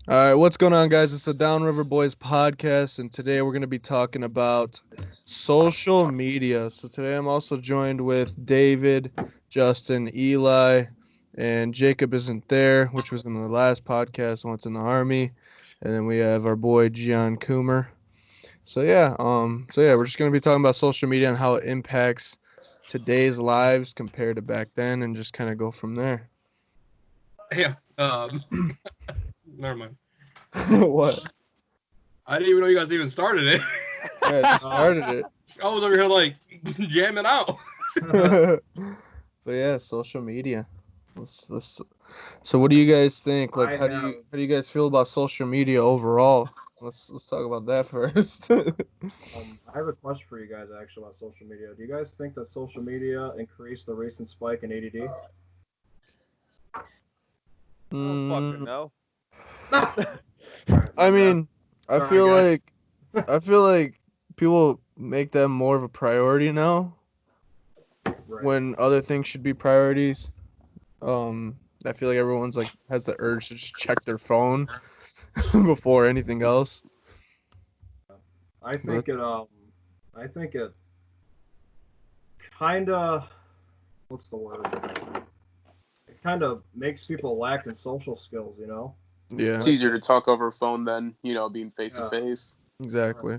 All right, what's going on, guys? It's the Downriver Boys podcast, and today we're going to be talking about social media. So today I'm also joined with David, Justin, Eli, and Jacob isn't there, which was in the last podcast. Once in the army, and then we have our boy Gian Coomer. So yeah, we're just going to be talking about social media and how it impacts today's lives compared to back then, and just kind of go from there. Yeah. Never mind. What? I didn't even know you guys even started it. Yeah, just started it. I was over here like jamming out. But yeah, social media. So what do you guys think? Like, how do you guys feel about social media overall? Let's talk about that first. I have a question for you guys actually about social media. Do you guys think that social media increased the recent spike in ADD? Oh, fucking no. I mean, I Sorry, feel guys. like people make that more of a priority now Right. when other things should be priorities. I feel like everyone's like has the urge to just check their phone before anything else. I think it kind of, what's the word? It kind of makes people lack in social skills, you know? Yeah, It's easier to talk over a phone than, being face to Yeah. face. exactly.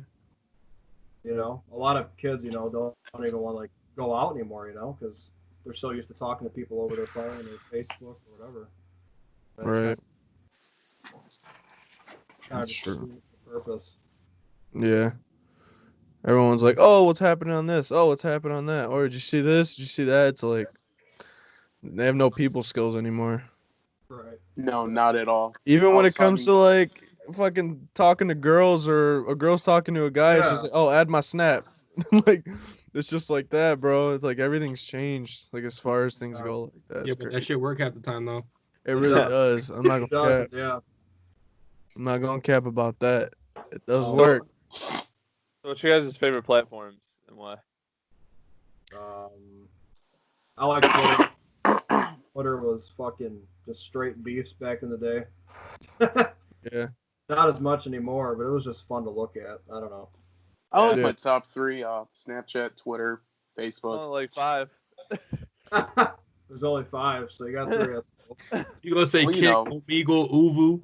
You know, a lot of kids, don't even want to like go out anymore, because they're so used to talking to people over their phone or Facebook or whatever. And it Right. kind of That's true. defeats the purpose. Yeah. Everyone's like, "Oh, what's happening on this? Oh, what's happening on that? Or did you see this? Did you see that?" It's like they have no people skills anymore. Right. No, not at all. Even I when was it comes to talking- like fucking talking to girls or a girl's talking to a guy, it's just Yeah. like, "Oh, add my snap." Like it's just like that, bro. It's like everything's changed, like as far as things go like that. Yeah, It's but that crazy. shit work half the time though. It really Yeah. does. I'm not It gonna does, cap. yeah. I'm not gonna cap about that. It does So- work. So what's your guys' favorite platforms and why? I like Twitter. Twitter was fucking just straight beefs back in the day. Yeah. Not as much anymore, but it was just fun to look at. I don't know. I like Yeah. my top three: Snapchat, Twitter, Facebook. Oh, like 5. There's only 5, so you got 3. That's cool. You gonna say Well, Kick, you know. Omegle, Uvu?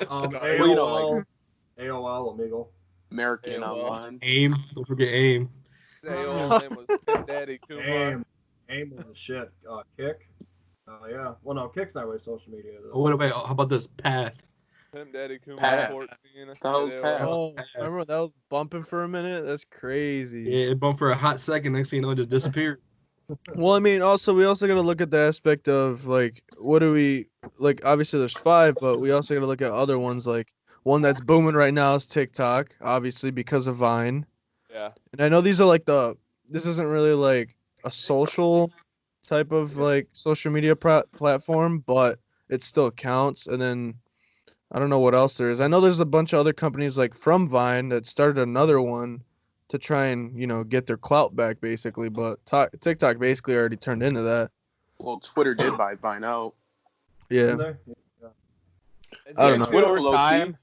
AOL, AOL, Omegle. American AOL. Online. AIM. Don't forget AIM. The AOL name was Big Daddy Kumar. AIM was the shit. Kick. Yeah. Well, no, Kick's not really social media. Oh, what about how about this Path? Pimp Daddy Kumar Pat. 14. That was at Pat. AOL. Oh, remember that was bumping for a minute? That's crazy. Yeah, it bumped for a hot second. Next thing you know, it just disappeared. Well, I mean, we also got to look at the aspect of like, what do we like? Obviously, there's 5, but we also got to look at other ones. Like one that's booming right now is TikTok, obviously because of Vine. Yeah. And I know these are like this isn't really like a social type of like social media platform, but it still counts. And then I don't know what else there is. I know there's a bunch of other companies like from Vine that started another one to try and, get their clout back basically, but TikTok basically already turned into that. Well, Twitter did buy Vine out. Yeah. In there? Yeah. Is I don't it know. actually over Low-key, time?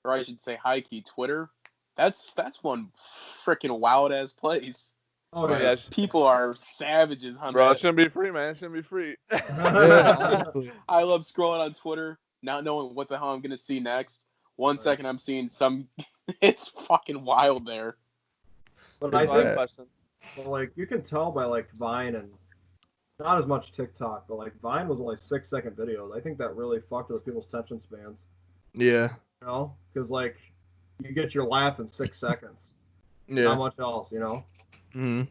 or I should say high key Twitter. That's one freaking wild ass place. Oh, But yeah. yeah, People are savages on bro, it that. shouldn't be free, man. It shouldn't be free. Yeah, honestly. I love scrolling on Twitter, not knowing what the hell I'm gonna see next. One Right. second I'm seeing some. It's fucking wild there. But Pretty I That's my think, bad. question. well, like, you can tell by, like, Vine and not as much TikTok, but, like, Vine was only 6-second videos. I think that really fucked with people's attention spans, Yeah. Because, like, you get your laugh in 6 seconds. Yeah. Not much else, hmm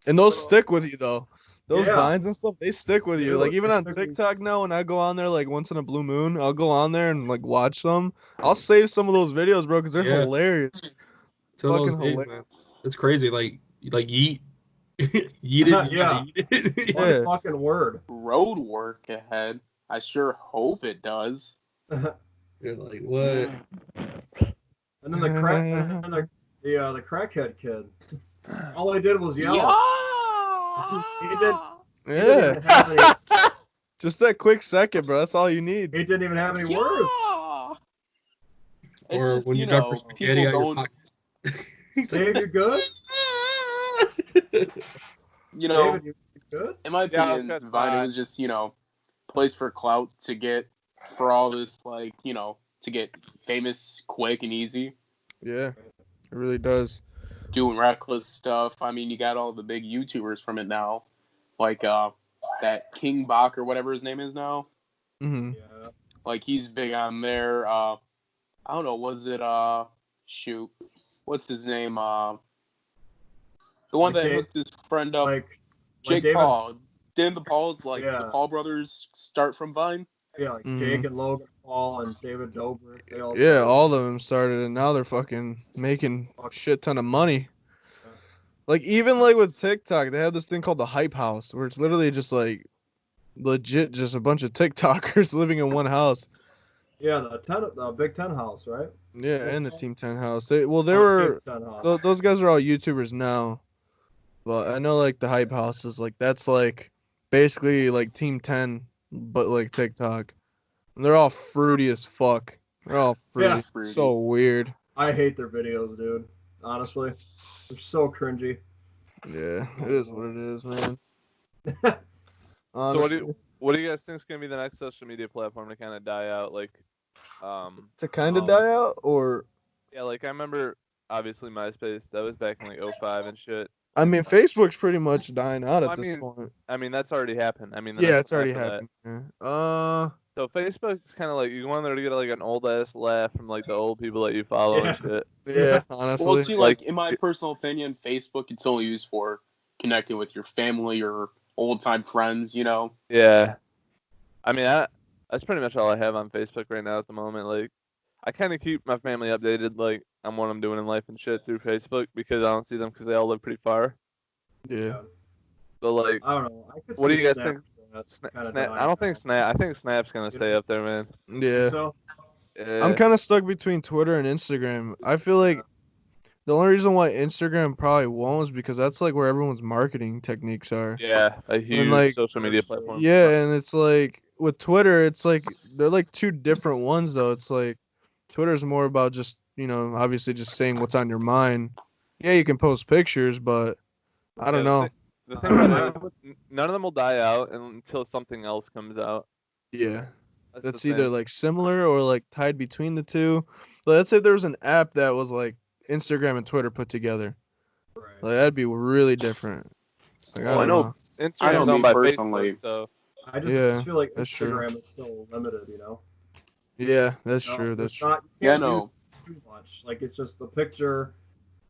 And those stick with you though. Those Yeah. vines and stuff, they stick with you. Dude, Like even they on stick with- TikTok now, when I go on there like once in a blue moon, I'll go on there and like watch them. I'll save some of those videos, bro, because they're Yeah. hilarious. Tell Fucking those days, hilarious. man. It's crazy. Like Yeet. Yeet it. Yeah. Yeet One it. Yeah. fucking word. Road work ahead. I sure hope it does. You're like, what? And then the crack, and the crackhead kid. All I did was yell. Yeah. He didn't Yeah. even have any. Just that quick second, bro. That's all you need. He didn't even have any words. Yeah. It's Or just, when you you drop your know, spaghetti people out your don't, pocket. Dave, you good? you know, David, you good? in my Yeah, I was opinion, kinda Vine, it fine. was just, place for clout for all this, to get famous quick and easy, Yeah, it really does. doing reckless stuff. I mean, you got all the big YouTubers from it now, like that King Bach or whatever his name is now. Hmm. Yeah. Like, he's big on there. I don't know, was it, shoot, what's his name? The one Like that Dave, hooked his friend up, like Jake David. Paul. Didn't the Pauls, the Yeah. Paul brothers, start from Vine? Yeah, like Mhm. Jake and Logan Paul and David Dobrik. They all. Yeah, started. all of them started, and now they're fucking making shit ton of money. Yeah. Like even like with TikTok, they have this thing called the Hype House, where it's literally just like legit, just a bunch of TikTokers living in one house. Yeah, the Big Ten house, right? Yeah, What's and the it called? Team 10 house. They Oh, were Big Ten house. those guys are all YouTubers now, but I know like the Hype House is like that's like basically like Team 10, but like TikTok. And they're all fruity as fuck. They're all fruity. Fruity. So weird. I hate their videos, dude. Honestly, they're so cringy. Yeah, it is what it is, man. So Honestly, what do you guys think is gonna be the next social media platform to kind of die out? Like, to kind of Um, die out, or yeah, like I remember obviously MySpace. That was back in like '05 and shit. I mean, Facebook's pretty much dying out Well, at this point. I mean that's already happened. I mean the Yeah, next it's one already after that. happened. Yeah. So Facebook's kind of like you go on there to get like an old ass laugh from like the old people that you follow Yeah. and shit. Yeah, Well, honestly. see, Like- in my personal opinion, Facebook it's only used for connecting with your family or old time friends. Yeah. I mean that's pretty much all I have on Facebook right now at the moment. Like I kind of keep my family updated like on what I'm doing in life and shit through Facebook because I don't see them because they all live pretty far. Yeah. So like, I don't know. I could what do see you guys think? Snap, Snap. I don't think Snap. I think Snap's gonna stay up there, man. Yeah. So Yeah. I'm kind of stuck between Twitter and Instagram. I feel like the only reason why Instagram probably won't is because that's like where everyone's marketing techniques are. Yeah, a huge like- social media That's true. platform. Yeah, and it's like with Twitter, it's like they're like two different ones though. It's like Twitter's more about just, obviously just saying what's on your mind. Yeah, you can post pictures, but I don't Yeah, know. The thing about it is, none of them will die out until something else comes out. Yeah. That's That's the either thing. like similar or like tied between the two. But let's say there was an app that was like Instagram and Twitter put together. right. Like that'd be really different. Like Well, I I don't know- know. Instagram's me owned by personally- Facebook, so I just Yeah, feel like that's true. Instagram is so limited, Yeah, that's No, true. That's it's true. not, you Yeah, can't do no. too much. Like it's just the picture.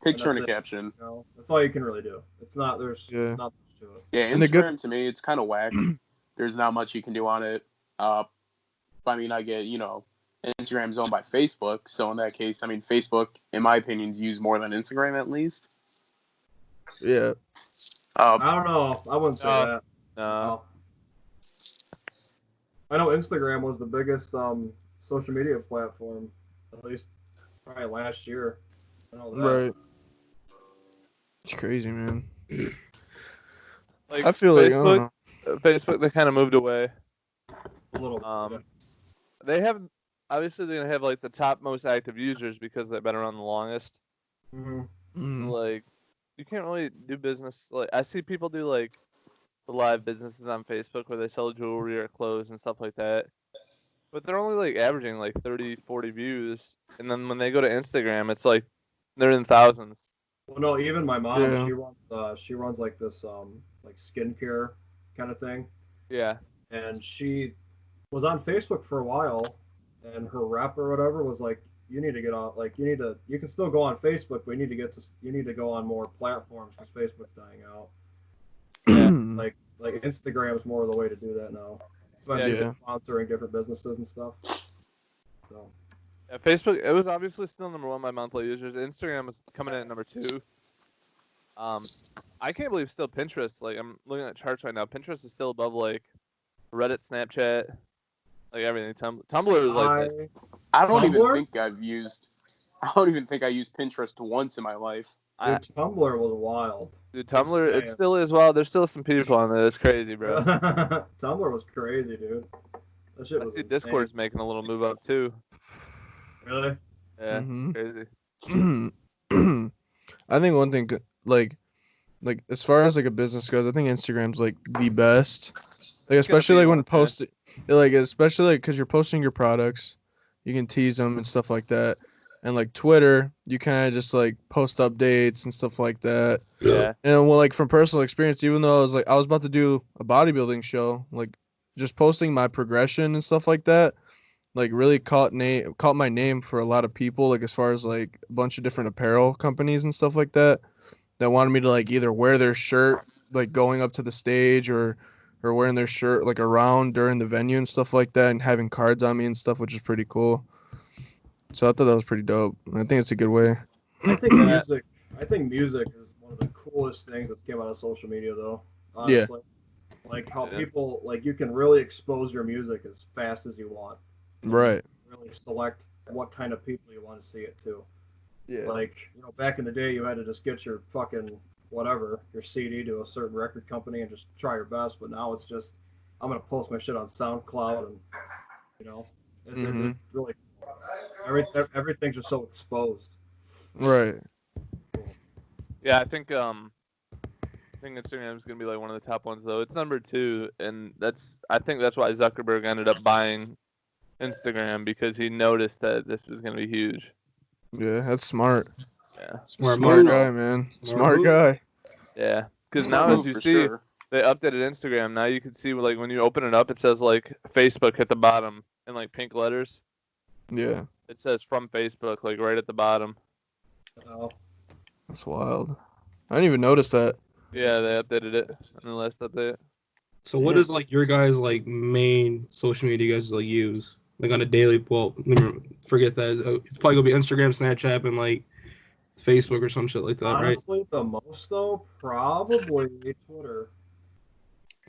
Picture and a that's it. caption. That's all you can really do. It's not. There's Yeah. not much to it. Yeah, And the good- Instagram to me, it's kind of whack. There's not much you can do on it. I mean, I get, Instagram's owned by Facebook, so in that case, I mean, Facebook, in my opinion, is used more than Instagram at least. Yeah. I don't know. I wouldn't say No. that. no. I know Instagram was the biggest social media platform, at least probably last year. I know that. Right. It's crazy, man. Like I feel like I don't Facebook, know. Facebook, they kind of moved away. A little bit. They have obviously they're gonna have like the top most active users because they've been around the longest. Mhm. Mhm. Like you can't really do business. Like I see people do like the live businesses on Facebook where they sell jewelry or clothes and stuff like that. But they're only like averaging like 30, 40 views. And then when they go to Instagram, it's like they're in thousands. Well, no, even my mom, Yeah. she runs like this like skincare kind of thing, Yeah. and she was on Facebook for a while, and her rep or whatever was like, you need to get on, like you can still go on Facebook, but you need to go on more platforms because Facebook's dying out. Like Instagram's more of the way to do that now, especially Yeah. sponsoring different businesses and stuff. So Yeah, Facebook, it was obviously still number one by monthly users. Instagram was coming in at number 2. I can't believe still Pinterest. Like I'm looking at charts right now. Pinterest is still above like Reddit, Snapchat, like everything. Tumblr is like that. I don't even Tumblr? think I've used. I don't even think I used Pinterest once in my life. Dude, Tumblr was wild. Dude, Tumblr, it saying. still is wild. There's still some people on there. It's crazy, bro. Tumblr was crazy, dude. That shit I was see insane. Discord's making a little move up too. Really? Yeah, Mhm. crazy. I think one thing, like as far as like a business goes, I think Instagram's like the best. Like especially like when posting, like especially like because you're posting your products, you can tease them and stuff like that. And like Twitter, you kind of just like post updates and stuff like that. Yeah. And well, like from personal experience, even though I was about to do a bodybuilding show, like just posting my progression and stuff like that, like really caught my name for a lot of people, like as far as like a bunch of different apparel companies and stuff like that wanted me to like either wear their shirt like going up to the stage or wearing their shirt like around during the venue and stuff like that and having cards on me and stuff, which is pretty cool. So I thought that was pretty dope. And I think it's a good way. I think music. I think music is one of the coolest things that's came out of social media, though. Honestly, like how people like you can really expose your music as fast as you want. Right. Really select what kind of people you want to see it to. Yeah. Like, you know, back in the day, you had to just get your fucking whatever, your CD to a certain record company and just try your best. But now it's just, I'm gonna post my shit on SoundCloud, and you know, it's really everything's just so exposed. Right. Yeah, I think Instagram is gonna be like one of the top ones though. It's number 2, and I think that's why Zuckerberg ended up buying Instagram, because he noticed that this was gonna be huge. Yeah, that's smart. Yeah. Smart guy, man. Smart guy. Yeah, because now as you see, they updated Instagram. Now you can see like when you open it up, it says like Facebook at the bottom in like pink letters. Yeah. It says from Facebook like right at the bottom. Oh, That's wild. I didn't even notice that. Yeah, they updated it in the last update. So what is like your guys' like main social media you guys like use? Like on a daily, well, forget that. It's probably gonna be Instagram, Snapchat, and like Facebook or some shit like that, honestly, right? the most though, probably Twitter.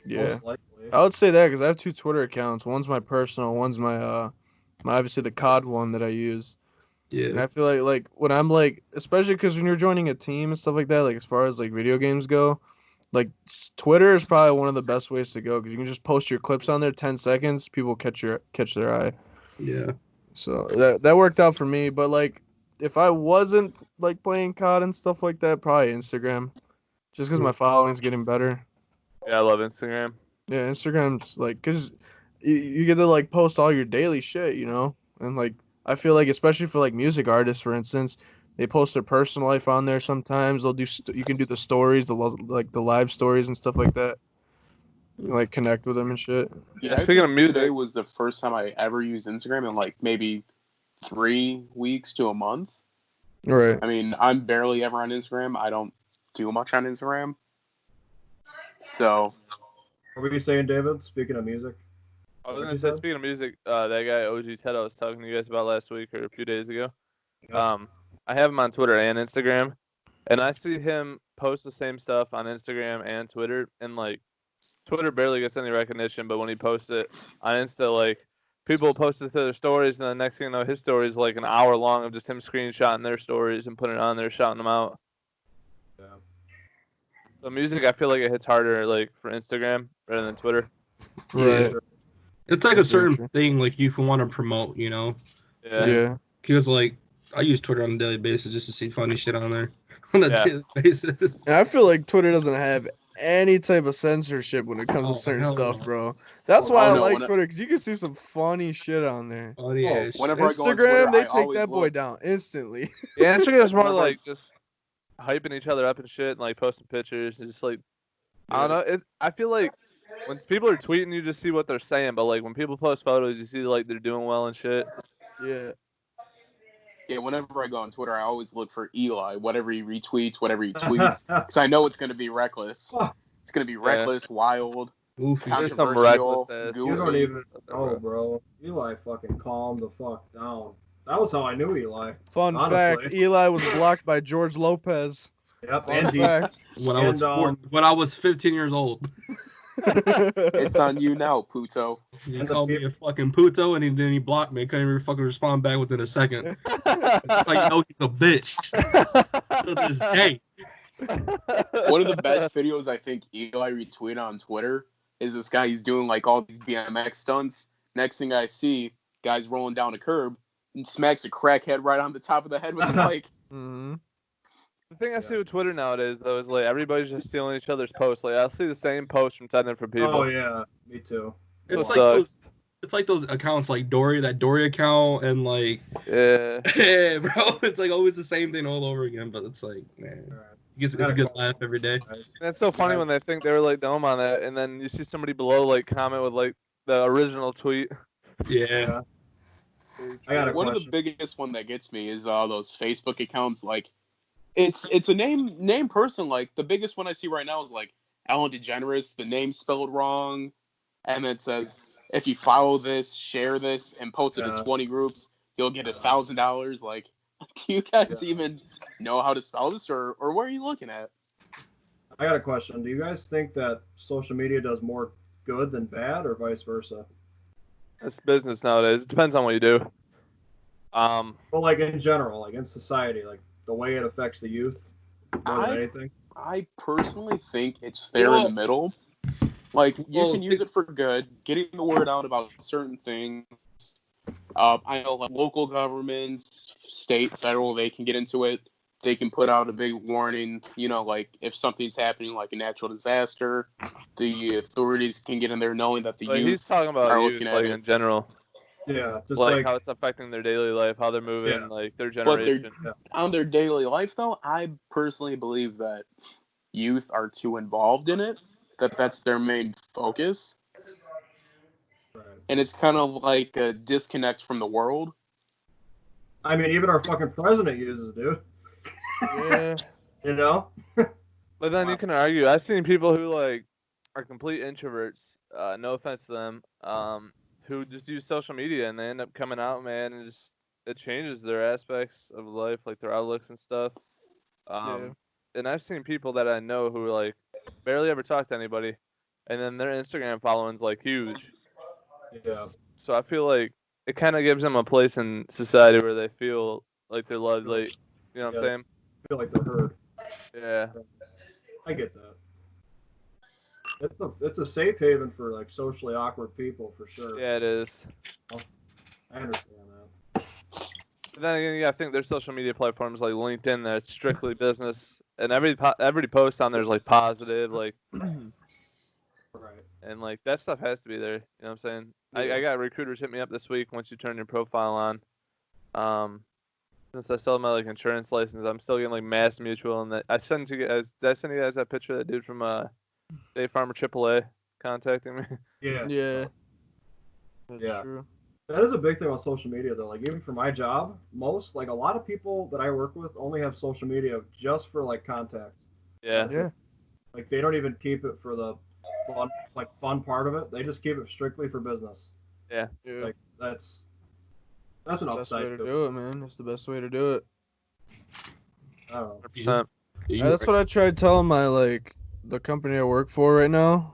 Yeah. Most likely. I would say that because I have 2 Twitter accounts. One's my personal, one's my obviously the COD one that I use. And Yeah. I feel like when I'm like, especially because when you're joining a team and stuff like that, like as far as like video games go, like Twitter is probably one of the best ways to go because you can just post your clips on there, 10 seconds, people catch their eye. Yeah. So that worked out for me. But like if I wasn't like playing COD and stuff like that, probably Instagram, just because my following's getting better. Yeah, I love Instagram. Yeah, Instagram's like because you get to like post all your daily shit, you know, and like I feel like especially for like music artists, for instance, they post their personal life on there. Sometimes they'll do you can do the stories, like the live stories and stuff like that. You can, like connect with them and shit. Yeah, speaking of music, today was the first time I ever used Instagram in like maybe 3 weeks to a month. Right. I mean, I'm barely ever on Instagram. I don't do much on Instagram. So. What were you saying, David? Speaking of music. I was gonna say, speaking of music, that guy OG Ted I was talking to you guys about last week or a few days ago. Yep. I have him on Twitter and Instagram, and I see him post the same stuff on Instagram and Twitter, and like Twitter barely gets any recognition, but when he posts it on Insta, like people post it to their stories, and the next thing you know, his story is like an hour long of just him screenshotting their stories and putting it on there, shouting them out. Yeah. So music, I feel like it hits harder like for Instagram rather than Twitter. Right. Yeah. It's like a certain thing like you can want to promote, you know? Yeah. Because like I use Twitter on a daily basis just to see funny shit on there on a daily basis. And I feel like Twitter doesn't have any type of censorship when it comes to certain stuff, bro. That's why I like Twitter, because you can see some funny shit on there. Oh, yeah. Whenever Instagram, I go on Twitter, they take that boy down instantly. Yeah, Instagram's more like just hyping each other up and shit and like posting pictures and just like I don't know. I feel like when people are tweeting, you just see what they're saying, but like when people post photos, you see like they're doing well and shit. Yeah. Yeah, whenever I go on Twitter, I always look for Eli. Whatever he retweets, whatever he tweets, because I know it's going to be reckless. It's going to be reckless, wild, controversial, goofy. You don't even know, bro. Eli fucking calmed the fuck down. That was how I knew Eli. Fun fact: Eli was blocked by George Lopez. Yep, Fun fact. When I was 15 years old. It's on you now, Puto. He And the called me a fucking puto, and then he blocked me. Couldn't even fucking respond back within a second. Like, no, he's a bitch to this day. One of the best videos I think Eli retweeted on Twitter is this guy. He's doing like all these BMX stunts. Next thing I see, guy's rolling down a curb and smacks a crackhead right on the top of the head with the bike. Mhm. The thing I see with Twitter nowadays, though, is like everybody's just stealing each other's posts. Like I'll see the same post from 10 different people. Oh yeah, me too. It's It like sucks. those accounts like Dory, that Dory account, and like, Yeah. yeah, bro, it's like always the same thing all over again. But it's like, man, All right. it's a good laugh every day. And it's so funny when they think they were like dumb on that, and then you see somebody below like comment with like the original tweet. Yeah, I got a One of question. the biggest one that gets me is those Facebook accounts. Like, it's a name person. Like the biggest one I see right now is like Ellen DeGeneres. The name spelled wrong, and it says if you follow this, share this, and post it Yeah. to 20 groups, you'll get $1,000. Like, do you guys Yeah. even know how to spell this, or what are you looking at? I got a question. Do you guys think that social media does more good than bad, or vice versa? It's business nowadays. It depends on what you do. Well, like in general, like in society, like the way it affects the youth more than I anything. I personally think it's there in the middle. Like, you Well, can use it for good, getting the word out about certain things. I know, like, local governments, state, federal, they can get into it. They can put out a big warning, like, if something's happening, like a natural disaster, the authorities can get in there knowing that the Like he's youth talking about are youth, looking at like it. in general, Yeah, just like like how it's affecting their daily life, how they're moving, Yeah. like their But they're generation. on their daily life, though, I personally believe that youth are too involved in it, that's their main focus. right. And it's kind of like a disconnect from the world. I mean, even our fucking president uses, dude. Yeah. You know? But then you can argue. I've seen people who like are complete introverts. No offense to them. Who just use social media and they end up coming out, man, and just it changes their aspects of life, like their outlooks and stuff. And I've seen people that I know who like barely ever talk to anybody, and then their Instagram following's like huge. Yeah. So I feel like it kind of gives them a place in society where they feel like they're loved. Like, you know what I'm Yeah. saying? I feel like they're heard. Yeah. I get that. It's a safe haven for like socially awkward people for sure. Yeah, it is. I understand that. But then again, I think there's social media platforms like LinkedIn that's strictly business, and every post on there is like positive, like, Right. and like that stuff has to be there. You know what I'm saying? Yeah. I got recruiters hit me up this week once you turn your profile on. Since I still have my like insurance license, I'm still getting like Mass Mutual, and that I sent you guys. Did I send you guys that picture of that dude from State Farmer AAA contacting me? Yeah. Yeah. That's Yeah. true. That is a big thing about social media, though. Like, even for my job, like, a lot of people that I work with only have social media just for, like, contacts. Yeah. That's it. Like, they don't even keep it for the fun part of it. They just keep it strictly for business. Yeah. Like, that's That's an the best way upside to to it. do it, man. That's the best way to do it. I don't know. 100%. Yeah, that's what I tried telling the company I work for right now.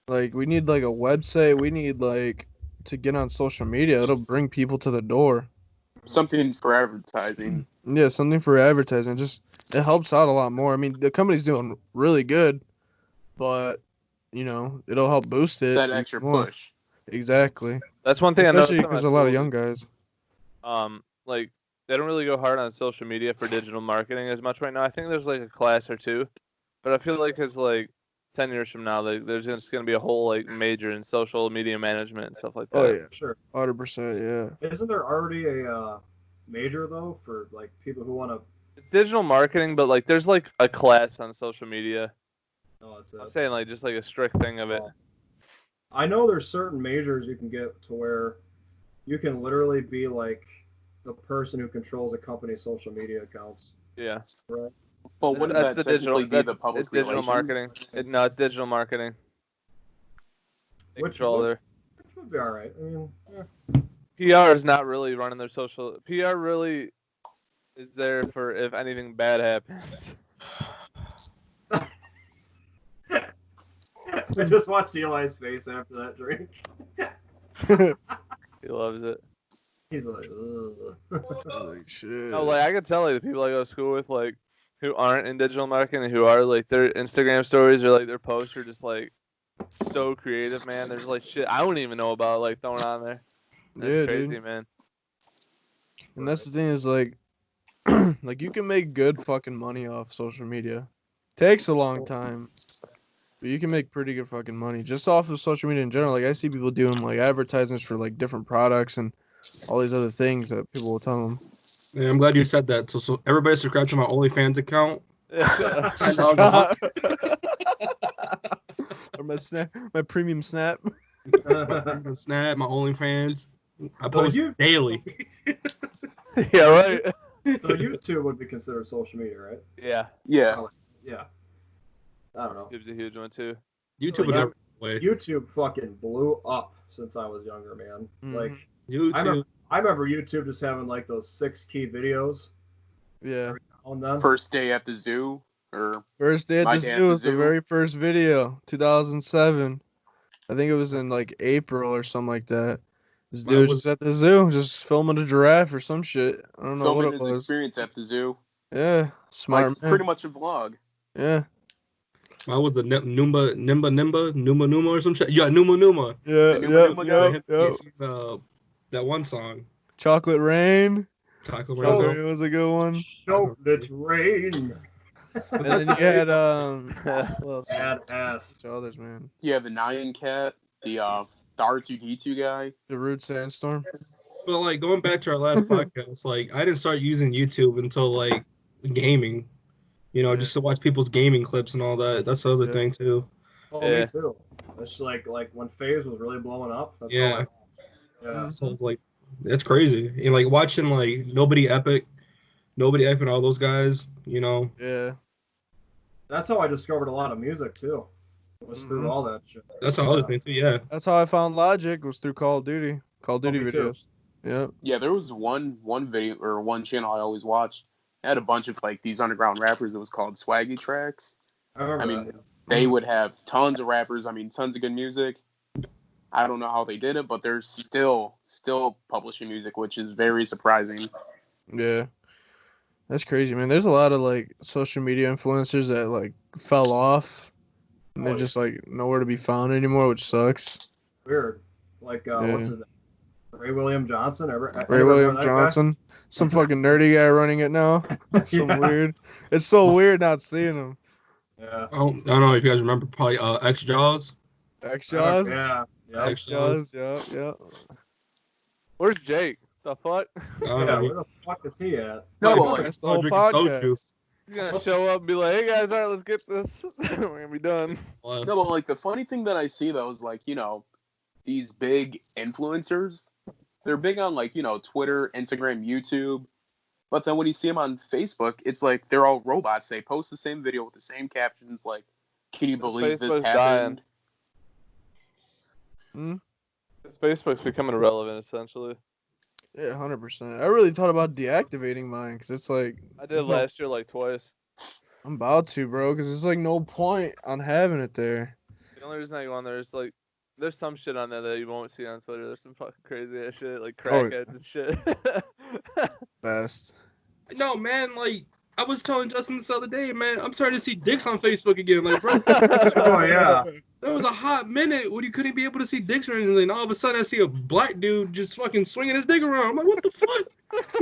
Like, we need like a website. We need like to get on social media. It'll bring people to the door. Something for advertising. Yeah, something for advertising. Just it helps out a lot more. I mean, the company's doing really good, but it'll help boost it. That even extra more. push. Exactly. That's one thing Especially I noticed. because a lot of young guys. Like they don't really go hard on social media for digital marketing as much right now. I think there's like a class or two, but I feel like it's like 10 years from now, there's just gonna be a whole like major in social media management and stuff like that. Oh yeah, Sure. 100%. Yeah. Isn't there already a major, though, for, like, people who want to... It's digital marketing, but like there's like a class on social media. Oh, it's I'm saying like just like a strict thing of it. I know there's certain majors you can get to where you can literally be, like, the person who controls a company's social media accounts. Yeah. Right? But wouldn't That's that the digital. technically be the It's public digital relations? marketing. No, it's digital marketing. They Which control their would be all right. I mean, PR is not really running their social. PR really is there for if anything bad happens. I just watched Eli's face after that drink. He loves it. He's like, ugh. Like, shit. Oh, like I can tell like the people I go to school with, like who aren't in digital marketing and who are, like their Instagram stories or like their posts are just like so creative, man. There's like shit I don't even know about like throwing on there. That's Yeah, crazy, dude. man. And that's the thing is like, like you can make good fucking money off social media. Takes a long time, but you can make pretty good fucking money just off of social media in general. Like I see people doing like advertisements for like different products and all these other things that people will tell them. Yeah, I'm glad you said that. So everybody subscribe to my OnlyFans account. Stop. Or my premium snap. Snap, my OnlyFans. I So post daily. Yeah, right. So YouTube would be considered social media, right? Yeah, Yeah. Yeah. I don't know. YouTube's a huge one too. YouTube would Yeah. never go away. YouTube fucking blew up since I was younger, man. Like YouTube. I remember YouTube just having like those 6 key videos Yeah. on them. First day at the zoo, or First day at My the day at zoo the was the zoo. very first video, 2007. I think it was in like April or something like that. This Mine dude was was- just at the zoo, just filming a giraffe or some shit. I don't know what filming it his was. experience at the zoo. Yeah, smart Like man. pretty much a vlog. Yeah, Mine was the Numa or some shit. Yeah, Numa. yeah, The Numa yeah, Numa yeah, guy? yeah. You see that one song. Chocolate Rain. Chocolate Chocolate Rain. Rain was a good one. Chocolate rain. And then you had what else? Badass. Which others, man? Yeah, the Nyan Cat, the R2D2 guy. The Rude Sandstorm. But like going back to our last podcast, like I didn't start using YouTube until like gaming. You know, Yeah. just to watch people's gaming clips and all that. That's the other Yeah. thing too. Oh, Yeah. me too. It's like when FaZe was really blowing up. That's Yeah. all I yeah. So like that's crazy. And like watching like Nobody Epic, and all those guys, you know. Yeah. That's how I discovered a lot of music too. Was through Mhm. all that shit. That's the other thing too, yeah. That's how I found Logic, was through Call of Duty. Call of Duty me too. videos. Yep. Yeah, there was one video or one channel I always watched. It had a bunch of like these underground rappers. It was called Swaggy Tracks. I remember I mean, that. They would have tons of rappers. I mean, tons of good music. I don't know how they did it, but they're still publishing music, which is very surprising. Yeah. That's crazy, man. There's a lot of like social media influencers that like fell off and they're Oh, just like nowhere to be found anymore, which sucks. Weird. Like Yeah. what's his name? Ray William Johnson. Ray Anybody William know that Johnson. Some fucking nerdy guy running it now. guy? Some Yeah. weird. It's so weird not seeing him. Yeah. I don't know if you guys remember probably X Jaws. X Jaws. Yeah. Yeah. X Jaws. Yeah, yeah. Where's Jake? The fuck? Yeah. Where the fuck is he at? No, Probably but, like, That's the whole drinking podcast. soju. He's gonna show up and be like, "Hey guys, all right, let's get this. We're gonna be done." Well, no, but like the funny thing that I see though is like, you know, these big influencers, they're big on like, you know, Twitter, Instagram, YouTube. But then when you see them on Facebook, it's like they're all robots. They post the same video with the same captions like, "Can you believe this Facebook's happened?" Facebook's becoming irrelevant essentially. Yeah, 100%. I really thought about deactivating mine because it's like I did There's no- last year like twice. I'm about to, bro, because there's like no point on having it there. The only reason I go on there is like, there's some shit on there that you won't see on Twitter. There's some fucking crazy ass shit like Oh, crackheads and shit. Best. no, man, like I was telling Justin this other day, man, I'm starting to see dicks on Facebook again. Like, bro, Oh yeah. there was a hot minute when you couldn't be able to see dicks or anything. And all of a sudden, I see a black dude just fucking swinging his dick around. I'm like, what the fuck?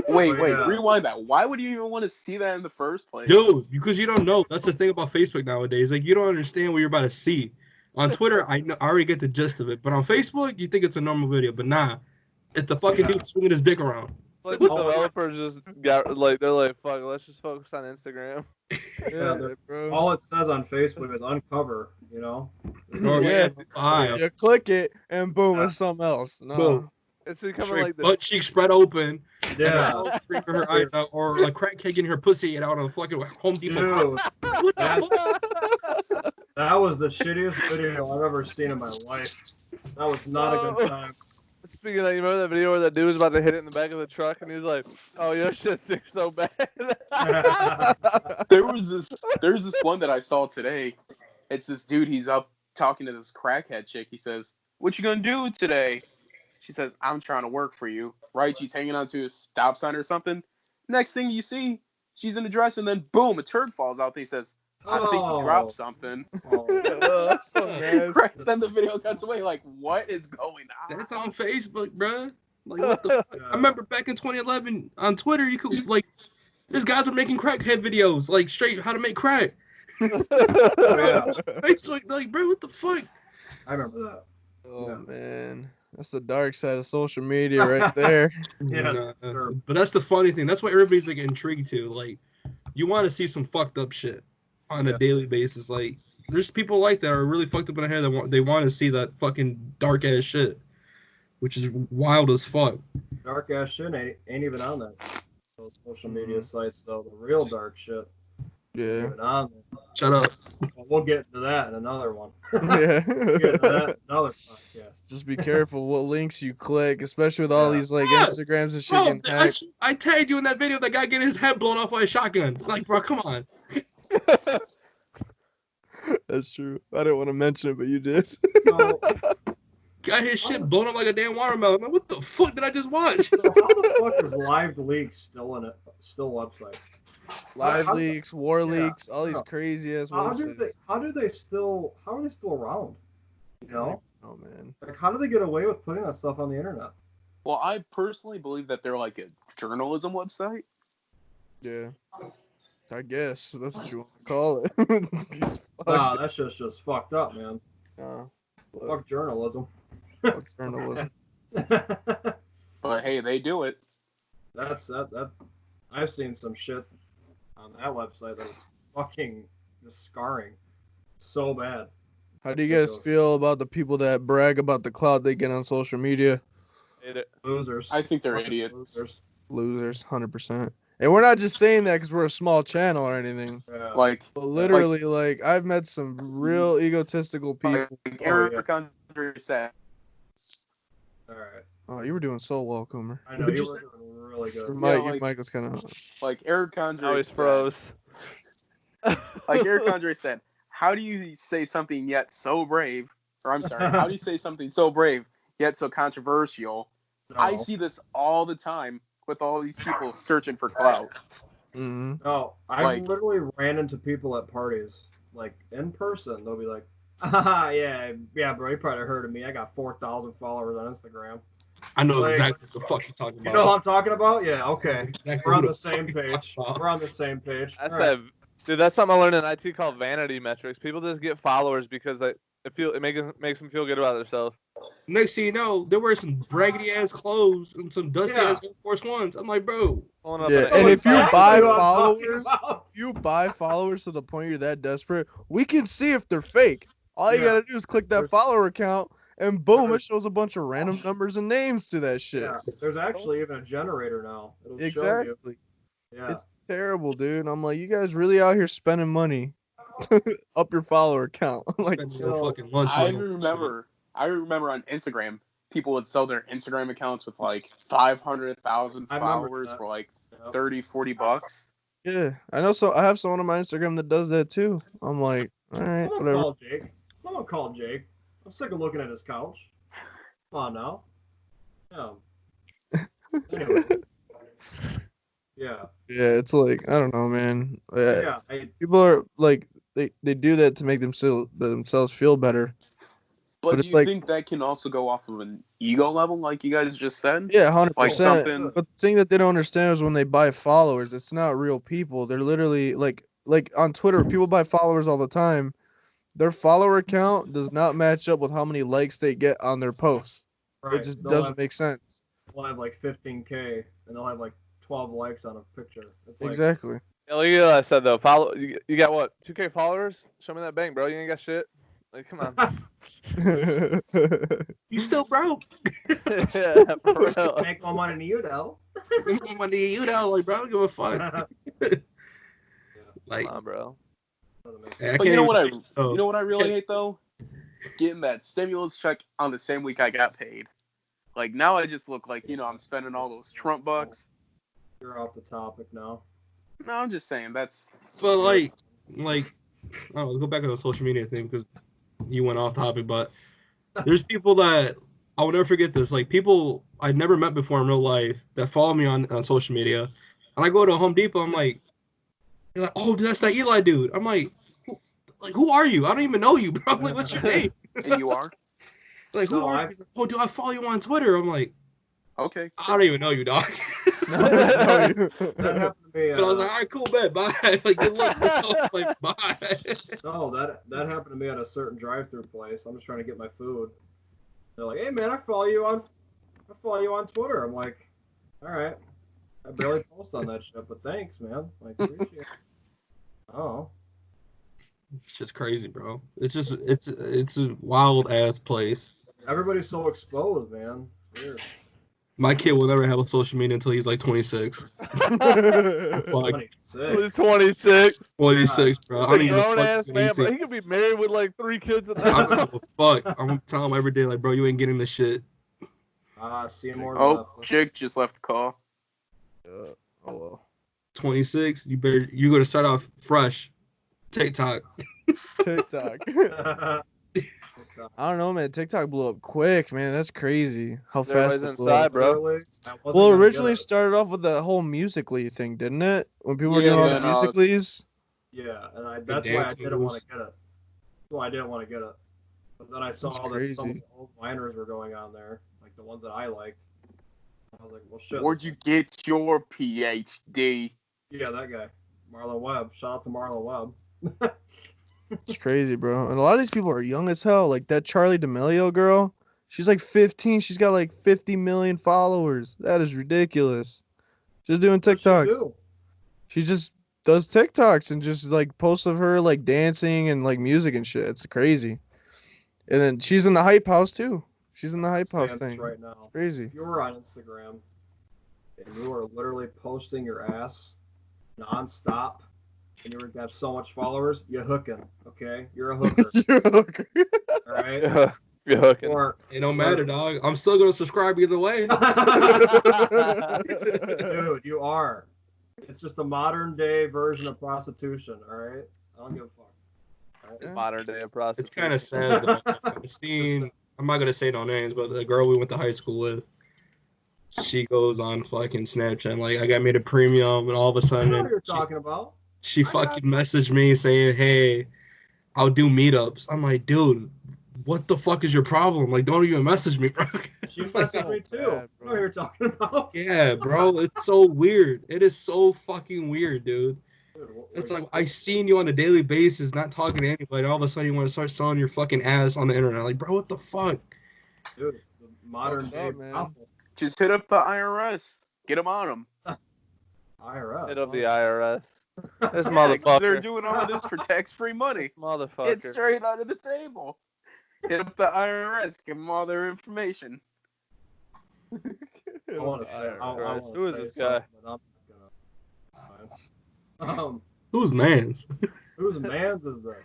Wait, yeah. rewind that. Why would you even want to see that in the first place? Dude, because you don't know. That's the thing about Facebook nowadays. Like, you don't understand what you're about to see. On Twitter, I already get the gist of it. But on Facebook, you think it's a normal video. But nah, it's a fucking Yeah. dude swinging his dick around. Like the Oh, developers just got like, they're like, fuck, let's just focus on Instagram. Yeah, the- bro. All it says on Facebook is uncover. You know. Oh, Yeah. Hi. You click it and boom, Yeah. it's something else. No. Boom. It's becoming Straight like butt this. cheeks spread open. Yeah. And freaking her eyes out, or like crack getting her pussy out on the fucking Home Depot. Dude, What the fuck? that was the shittiest video I've ever seen in my life. That was not a good time. Speaking of that, you remember that video where that dude was about to hit it in the back of the truck and he's like, "Oh, your shit stinks so bad." There's this one that I saw today. It's this dude. He's up talking to this crackhead chick. He says, "What you gonna do today?" She says, "I'm trying to work for you." Right? She's hanging onto a stop sign or something. Next thing you see, she's in a dress, and then boom, a turd falls out. He says, "I think you dropped something." Oh, that's so nasty. Right? Then the video cuts away. Like, what is going on? That's on Facebook, bruh. Like, what the? Yeah. I remember back in 2011 on Twitter, you could like, these guys were making crackhead videos, like straight how to make crack. Oh, yeah. Facebook, like, bro, what the fuck? I remember that. Oh Yeah. man, that's the dark side of social media right there. Yeah, Nah, sure. but that's the funny thing. That's what everybody's like intrigued to. Like, you want to see some fucked up shit on Yeah. a daily basis. Like, there's people like that are really fucked up in the head that they want to see that fucking dark ass shit, which is wild as fuck. Dark ass shit ain't even on that. Those social media Mm-hmm. sites, though. The real dark shit Yeah. ain't even on there. Shut up. But we'll get to that in another one. Yeah. We'll get to that in another podcast. Just be careful what links you click, especially with all Yeah. these like Yeah. Instagrams and shit Bro, getting hacked. I tagged you in that video of that guy getting his head blown off by a shotgun. Like, bro, come on. That's true. I didn't want to mention it, but you did. So, Got his shit blown up like a damn watermelon. Man, what the fuck did I just watch? so how the fuck is Live Leaks still in it? Still a website? Live How- leaks, war yeah, leaks, all these no. crazy ass How websites. are they still around? You know, Oh man. like how do they get away with putting that stuff on the internet? Well, I personally believe that they're like a journalism website. Yeah. I guess that's what you want to call it. He's Nah, fucked. that shit's just fucked up, man. Fuck journalism. Fuck journalism. But hey, they do it. That's that. I've seen some shit on that website that's fucking just scarring, so bad. How do you guys Ridiculous. feel about the people that brag about the clout they get on social media? Hate it. Losers. I think they're Fucking idiots. Losers. Losers, 100%. And we're not just saying that because we're a small channel or anything. Yeah. Like, But literally, like, I've met some real egotistical people. Eric Andre said, All right. Oh, you were doing so well, Coomer. I know What'd you you were say? doing really good. Your mic, like- your mic was kind of. like Eric Andre. Now he's said- froze. Like Eric Andre said, how do you say something yet so brave? Or I'm sorry, how do you say something so brave yet so controversial? No. I see this all the time with all these people searching for clout. Mm-hmm. No, I Like- literally ran into people at parties, like in person. They'll be like, "Ah, yeah, bro, you probably heard of me. I got 4,000 followers on Instagram." I know Like- exactly what the fuck you're talking You about. know what I'm talking about? Yeah, okay. Exactly We're on who the same fuck you're page. talking about. We're on the same page. I All right. said, dude, that's something I learned in IT called vanity metrics. People just get followers because it makes them feel good about themselves. Next thing you know, they wear some raggedy ass clothes and some dusty ass Yeah. Air Force Ones. I'm like, bro, Pulling up Yeah, an and if you A5. buy Exactly what I'm talking followers- about. You buy followers to the point you're that desperate, we can see if they're fake. All you Yeah. gotta do is click that There's- follower account, and boom, There's- it shows a bunch of random numbers and names to that shit. Yeah, there's actually even a generator now. It'll show you. Exactly. Yeah. It's terrible, dude. I'm like, you guys really out here spending money up your follower count. I'm like, spending your so- fucking lunch I money. remember on Instagram, people would sell their Instagram accounts with like 500,000 I remember followers that. for like Yeah. 30, 40 bucks. yeah, I know. So I have someone on my Instagram that does that too. I'm like, all right, Someone whatever. called Jake. Someone called Jake. I'm sick of looking at his couch. Come on now. Yeah. Anyway. Yeah. Yeah, it's like I don't know, man. Yeah. People are like they do that to make themselves feel better. But But do it's you like- think that can also go off of an ego level, like you guys just said? Yeah, 100%. Like something. But the thing that they don't understand is when they buy followers, it's not real people. They're literally like on Twitter, people buy followers all the time. Their follower count does not match up with how many likes they get on their posts. Right. It just They'll doesn't have, make sense. They'll have like 15K and they'll have like 12 likes on a picture. It's like, Exactly. Yeah, look at what I said though. Follow. You got what? 2K followers? Show me that bank, bro. You ain't got shit. Like, come on. You still broke. Yeah, for real. Make more money than you, though. Money, you know, like, bro, I don't give a fuck. Like, Come on, bro. hey, I But you know what even- I oh. you know what I really hate though? Getting that stimulus check on the same week I got paid. Like now I just look like, I'm spending all those Trump bucks. You're off the topic now. No, I'm just saying that's But like, I don't know, let's go back to the social media thing because you went off topic, but there's people that I will never forget this. Like people I'd never met before in real life that follow me on social media, and I go to Home Depot. I'm like, they're like, oh, that's that Eli dude. I'm like, who are you? I don't even know you, bro. I'm like, what's your name? And you are? Like, who No, are you? He's like, oh, dude, I follow you on Twitter. I'm like, Okay. I don't even know you, dog. No, no, That happened to me. But I was like, all right, cool, bet, bye. Like, good luck. Like, bye. No, that happened to me at a certain drive-through place. I'm just trying to get my food. They're like, "Hey, man, I follow you on Twitter." I'm like, "All right, I barely post on that shit, but thanks, man. Like, appreciate it." Oh, It's just crazy, bro. It's a wild ass place. everybody's so exposed, man. Weird. My kid will never have a social media until he's like 26. Fuck, 26. He's 26. 26, bro. I He's don't a even grown fuck ass man, 18. but he could be married with like 3 kids at I don't that. give a fuck. I'm gonna tell him every day, like, bro, you ain't getting this shit. Seymour. Oh, Jake just left the call. Oh well. 26, you gotta start off fresh. TikTok. TikTok. I don't know, man. TikTok blew up quick, man. That's crazy. How Everybody's fast it blew inside, up. bro. Literally, I wasn't Well, gonna originally get it. started off with the whole Musically thing, didn't it? When people were Yeah, doing all yeah, the no, it's- Musicallys. Yeah, and that's why I dance didn't moves. want to get it. That's why I didn't want to get it. But then I saw That's that some of crazy. the old miners were going on there, like the ones that I liked. I was like, well, shit. Where'd you get your PhD? Yeah, that guy, Marlon Webb. Shout out to Marlon Webb. It's crazy, bro. And a lot of these people are young as hell. Like that Charlie D'Amelio girl. She's like 15. She's got like 50 million followers. That is ridiculous. Just doing What'd she TikToks. do? She just does TikToks and just like posts of her like dancing and like music and shit. It's crazy. And then she's in the hype house too. She's in the hype house Saying this thing. right now. Crazy. If you were on Instagram and you were literally posting your ass nonstop, and you got so much followers, you're hooking. Okay, you're a hooker. You're a hooker. All right. You're hooking. Or It don't matter, dog. I'm still gonna subscribe either way. dude, you are. It's just a modern day version of prostitution. All right. I don't give a fuck. All right? Modern day of prostitution. It's kind of sad. Though. I've seen. I'm not gonna say no names, but the girl we went to high school with, she goes on fucking Snapchat. Like, I got made a premium, and all of a I know sudden, what you're talking about. she fucking messaged me saying, "Hey, I'll do meetups." I'm like, dude, what the fuck is your problem? Like, don't even message me, bro. She messaged me too. bad, I know bro. what you're talking about. Yeah, bro, it's so weird. It is so fucking weird, dude. Dude, It's like I seen you on a daily basis, not talking to anybody. All of a sudden, you want to start selling your fucking ass on the internet. Like, bro, what the fuck? dude, it's the modern What's day up, man? brothel. Just hit up the IRS. Get them on them. IRS. Hit up the huh? IRS. This They're motherfucker. doing all this for tax-free money. This motherfucker. It's straight out of the table. Hit up the IRS. Give them all their information. I want to say. I wanna Who is say this guy? something, but I'm not gonna. Who's man's? Whose man's is that?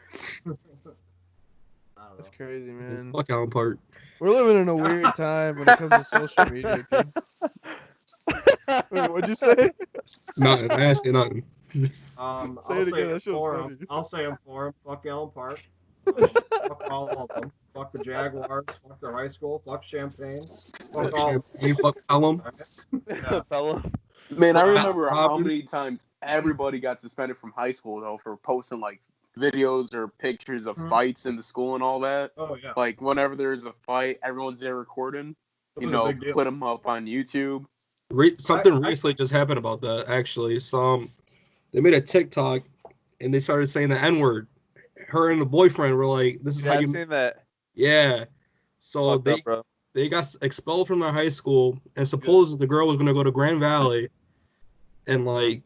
I don't That's know. crazy, man. Fuck Alan Park. We're living in a weird time when it comes to social media, kid. Wait, what'd you say? Nothing. I ain't say nothing. Say I'll it say again, that it shit was for funny. him. I'll say him for him. Fuck Ellen Park. Fuck all of them. Fuck the Jaguars. Fuck their high school. Fuck Champagne. Fuck all. Hey, fuck Pelham. Yeah. Fella. Man, I Well, remember that's how Robbins. many times everybody got suspended from high school though for posting like videos or pictures of Mhm. fights in the school and all that. Oh yeah. Like whenever there's a fight, everyone's there recording. It You was a know, big deal. put them up on YouTube. Something I- recently just happened about that. Actually, they made a TikTok and they started saying the N word. Her and the boyfriend were like, "This is Yeah, how I you." seen that. Yeah. So Fucked up, bro. they got expelled from their high school, and supposedly the girl was gonna go to Grand Valley, and like,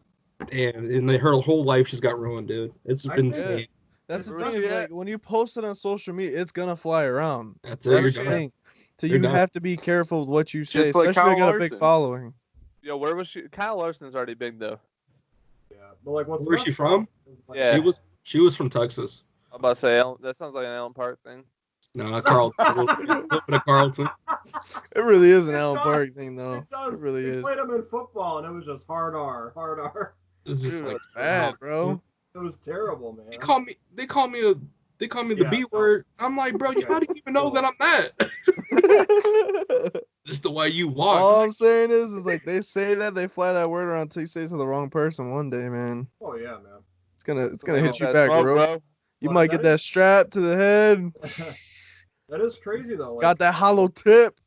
damn, and her whole life just got ruined, dude. It's I been think- insane. That's the Really? thing is Yeah. like when you post it on social media, it's gonna fly around. That's it. You're That's the done. thing. So You're you done. have to be careful with what you say, Just like especially if you Kyle got a big Larson. following. Yo, where was she? Kyle Larson's already big though. Yeah. But like, what's Where's she messed from? up is, like, Yeah. She was from Texas. I'm about to say that sounds like an Allen Park thing. No, Carlton. A little bit of Carlton. It really is an It Allen does. Park thing, though. It does. It really we is. played him in football, and it was just hard R, It's just Dude, like it's bad, bro. It was terrible, man. They call me They call me the Yeah. B word. I'm like, bro, how do you even know that I'm that? Just the way you walk. All I'm saying is like they say that, they fly that word around until you say it to the wrong person one day, man. Oh yeah, man. It's gonna Like, hit you That back, smoke, bro. You What, might is get that that strap to the head. That is crazy though. Like, Got that hollow tip.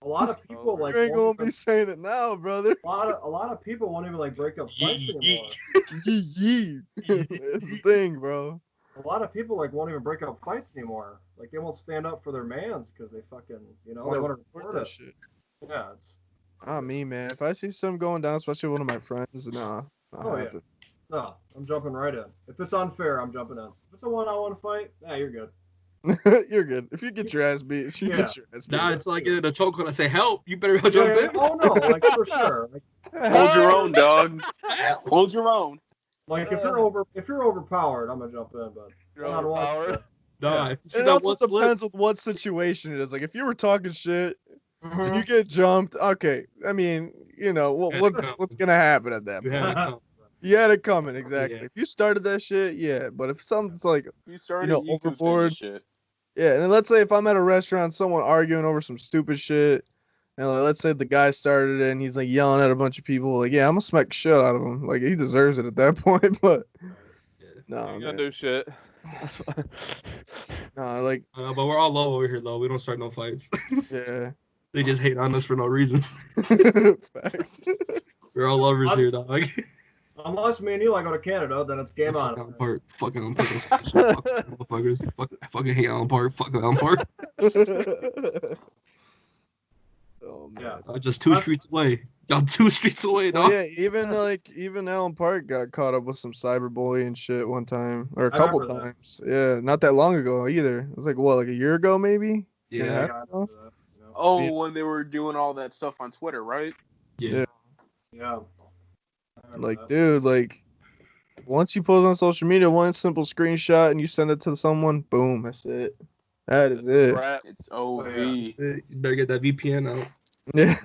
a lot of people like You ain't won't gonna even- be saying it now, brother. a lot of people won't even like break up fights anymore. Yee yee. It's the thing, bro. A lot of people like won't even break up fights anymore. Like they won't stand up for their mans because they fucking they want to report that it. shit. Yeah, it's Not me, man. If I see something going down, especially one of my friends, nah, it's not Oh, yeah. happening. no. I'm jumping right in. If it's unfair, I'm jumping in. If it's a one-on-one fight, yeah, you're good. You're good. If you get your ass beat, you Yeah. get your ass beat. Nah, it's like in a choke when I say help, you better jump Yeah, in. oh no, like for sure. Hold your own, dog. Hold your own. Like if you're overpowered, I'm gonna jump in. But You're one-on-one, overpowered. Nah, Yeah. if you see It that also one slip, depends on what situation it is. Like if you were talking shit and Mhm. you get jumped, okay. I mean, you know what's gonna happen at that you point? had it coming. You had it coming, exactly. Yeah. If you started that shit, yeah. But if something's like, You started, know, you can overboard. finish it. yeah, and let's say if I'm at a restaurant, someone arguing over some stupid shit, and like, let's say the guy started it and he's like yelling at a bunch of people, like, yeah, I'm gonna smack the shit out of him. Like he deserves it at that point. But no, You gonna man, do shit. no, like But we're all low over here, though. We don't start no fights. yeah, They just hate on us for no reason. facts. We're all lovers here, dog. Unless me and Eli go to Canada, then it's game Fuck on. Alan Park. Fuck Alan Park. Fuck motherfuckers. I fucking hate Alan Park. Fuck Alan Park. Oh man. Yeah. I'm just 2 streets away. Y'all 2 streets away, Well, dog. yeah, even Alan Park got caught up with some cyberbullying shit one time or a I couple remember that. times. Yeah, not that long ago either. It was like what, like a year ago maybe? Yeah. Yeah. I remember that, you know? Oh, Yeah. when they were doing all that stuff on Twitter, right? Yeah. Yeah. I remember Like, that. dude, like once you post on social media, one simple screenshot and you send it to someone, boom, that's it. That is it. Rap. It's OV. yeah. You better get that VPN out. Yeah.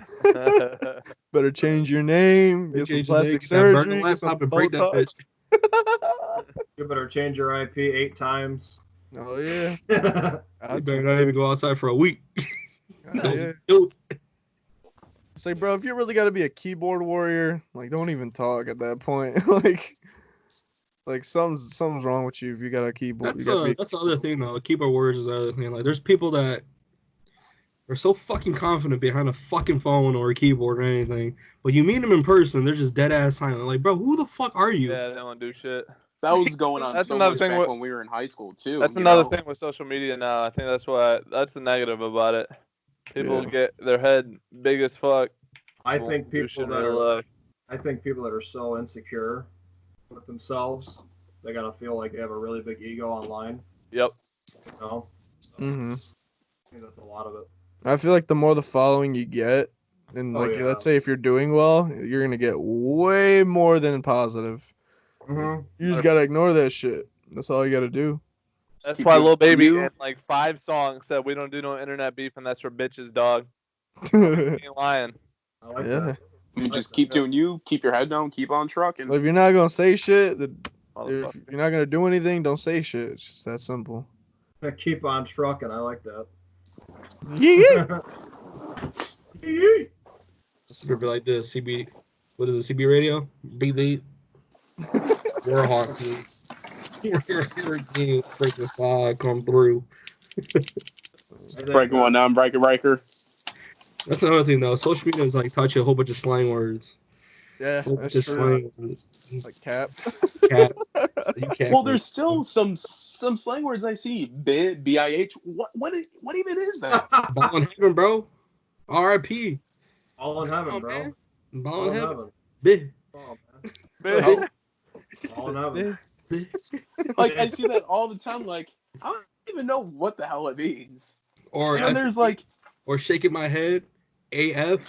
Better change your name, get some Change your name, plastic get that burn surgery, the get some laptop and break that Botox. bitch. You better change your IP 8 times. Oh yeah. You I'd better not even go outside for a week. yeah. Yo, It's like, bro, if you really got to be a keyboard warrior, like, don't even talk at that point. like something's wrong with you if you got a keyboard. that's You gotta that's the other thing though. Keyboard words is the other thing. Like, there's people that are so fucking confident behind a fucking phone or a keyboard or anything, but you meet them in person, they're just dead ass silent. Like, bro, who the fuck are you? Yeah, they don't do shit. That was going on That's so another much thing back with- when we were in high school too. That's you another know? thing with social media now. I think that's the negative about it. People Yeah. get their head big as fuck. I won't think do people shit in that real are life. I think people that are so insecure with themselves, they gotta feel like they have a really big ego online. Yep. You know? So, Mm-hmm. I think that's a lot of it. I feel like the more the following you get, and Oh, like yeah. let's say if you're doing well, you're gonna get way more than positive. Mm-hmm. You just gotta ignore that shit. That's all you gotta do. Just That's keep why doing Lil Baby you. in like 5 songs said we don't do no internet beef and that's for bitches, dog. yeah. He ain't lying. I like Yeah. that. You just keep doing you, keep your head down, keep on trucking. If you're not gonna say shit, if Motherfucker. you're not gonna do anything, don't say shit. It's just that simple. Keep on trucking. I like that. Yeah. It's gonna be like this. CB, what is it? CB radio? BB. Warhawk. Break the side, come through. Breaker one down, breaker. That's another thing though. Social media is like taught you a whole bunch of slang words. Yeah, A whole bunch that's of true. slang words. Like cap. Cat. You can't. Well, there's still some slang words I see. Bid, BIH. What even is that? Ball in heaven, bro. R.I.P. All in heaven, Oh, bro. man. Ball All in in heaven. heaven. Big. Oh, Big. man. All in heaven. Like I see that all the time. Like I don't even know what the hell it means. Or And there's like, or shaking my head. AF.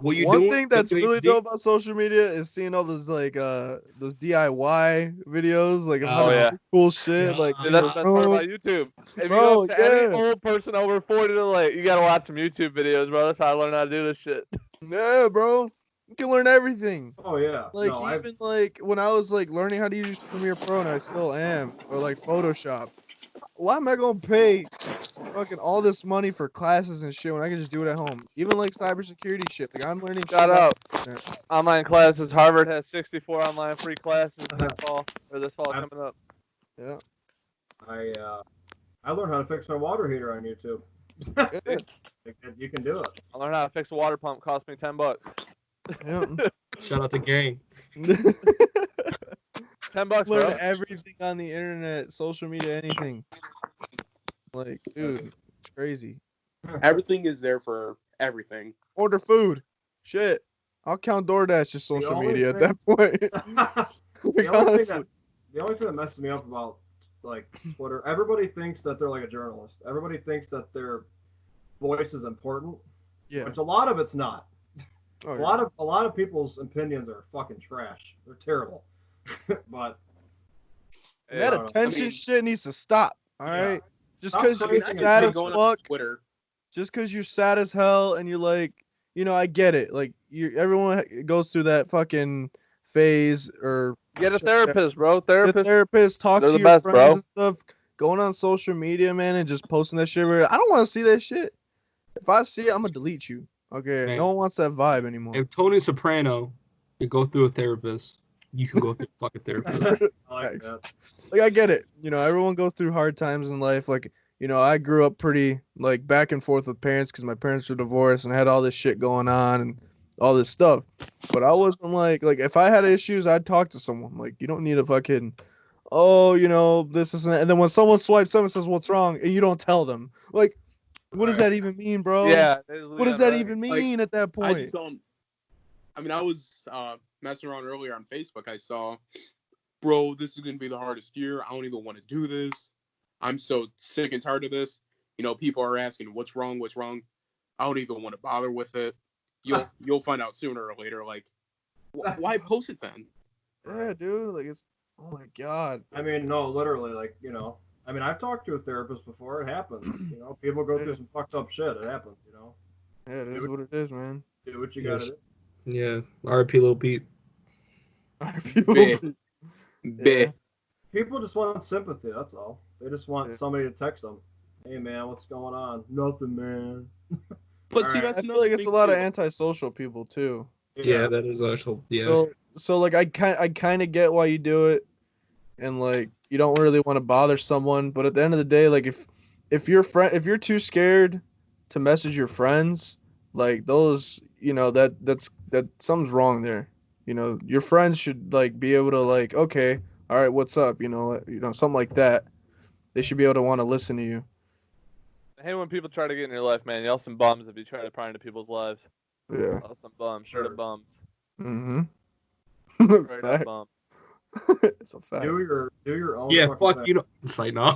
What you One doing? thing that's really WHD? dope about social media is seeing all those like those DIY videos, like of how Oh, to yeah. do cool shit. Yeah. Like Dude, that's the best part bro, about YouTube. If Bro, you go to any yeah. old person over 40 to like, you gotta watch some YouTube videos, bro. That's how I learned how to do this shit. yeah, bro. You can learn everything. Oh yeah. Like no, even like when I was like learning how to use Premiere Pro, and I still am, or like Photoshop. Why am I gonna pay fucking all this money for classes and shit when I can just do it at home? Even like cybersecurity shit. Like I'm learning shit Shout out. internet. Online classes. Harvard has 64 online free classes next fall or this fall I've- coming up. Yeah. I learned how to fix my water heater on YouTube. Good. You can do it. I learned how to fix a water pump. Cost me $10. Yeah. Shout out the gang. $10, Learn bro. everything on the internet, social media, anything. Like, dude, it's crazy. Everything is there for everything. Order food. Shit. I'll count DoorDash as social only media at thing- that point. the, Like, only honestly. the only thing that messes me up about like Twitter, everybody thinks that they're like a journalist. Everybody thinks that their voice is important, Yeah. which a lot of it's not. Oh, A yeah. lot of people's opinions are fucking trash. They're terrible. But And that I don't know. attention I mean- shit needs to stop. All Yeah. right. Just Stop because you're praising sad it. as Going on fuck, Twitter. just because you're sad as hell, and you're like, I get it. Like, everyone goes through that fucking phase, or Get a shit, therapist, bro. get a Therapist. therapist, talk they're to the your best, friends bro. and stuff. Going on social media, man, and just posting that shit. I don't want to see that shit. If I see it, I'm gonna delete you. Okay, Man. no one wants that vibe anymore. If Tony Soprano could go through a therapist, you can go through a fucking therapist. I like Thanks. that. Like, I get it. Everyone goes through hard times in life. Like, I grew up pretty like back and forth with parents because my parents were divorced and had all this shit going on and all this stuff. But I wasn't like if I had issues, I'd talk to someone. Like, you don't need a fucking this is and then when someone swipes up and says what's wrong and you don't tell them, like, what does that even mean, bro? Yeah. What does that even mean at that I point? just don't. I mean, I was messing around earlier on Facebook. I saw, bro, this is gonna be the hardest year. I don't even want to do this. I'm so sick and tired of this. People are asking, "What's wrong? What's wrong?" I don't even want to bother with it. You'll find out sooner or later. Like, why post it then? Yeah, dude. Like, it's oh my god. I mean, no, literally, I mean, I've talked to a therapist before. It happens. People go through some fucked up shit. It happens. Yeah, it is what it is, man. Do what you gotta do. Yeah. R.I.P. Lil Peep. People, Bit. Bit. People just want sympathy. That's all. They just want Yeah. somebody to text them. Hey man, what's going on? Nothing, man. But see, Alright. that's I feel like it's a another lot thing, of too. antisocial people too. Yeah, that is actual. Yeah. So like I kind of get why you do it, and like you don't really want to bother someone, but at the end of the day, like if you're too scared to message your friends, like those, that something's wrong there. Your friends should like be able to like, okay, all right, what's up? Something like that. They should be able to want to listen to you. I hate when people try to get in your life, man. Y'all some bums if you try to pry into people's lives. Yeah. Y'all some bums. Straight up bums. Mm-hmm. Straight up Fact. bums. It's a fact. Do your own. Yeah, fucking fuck, thing. It's like, no.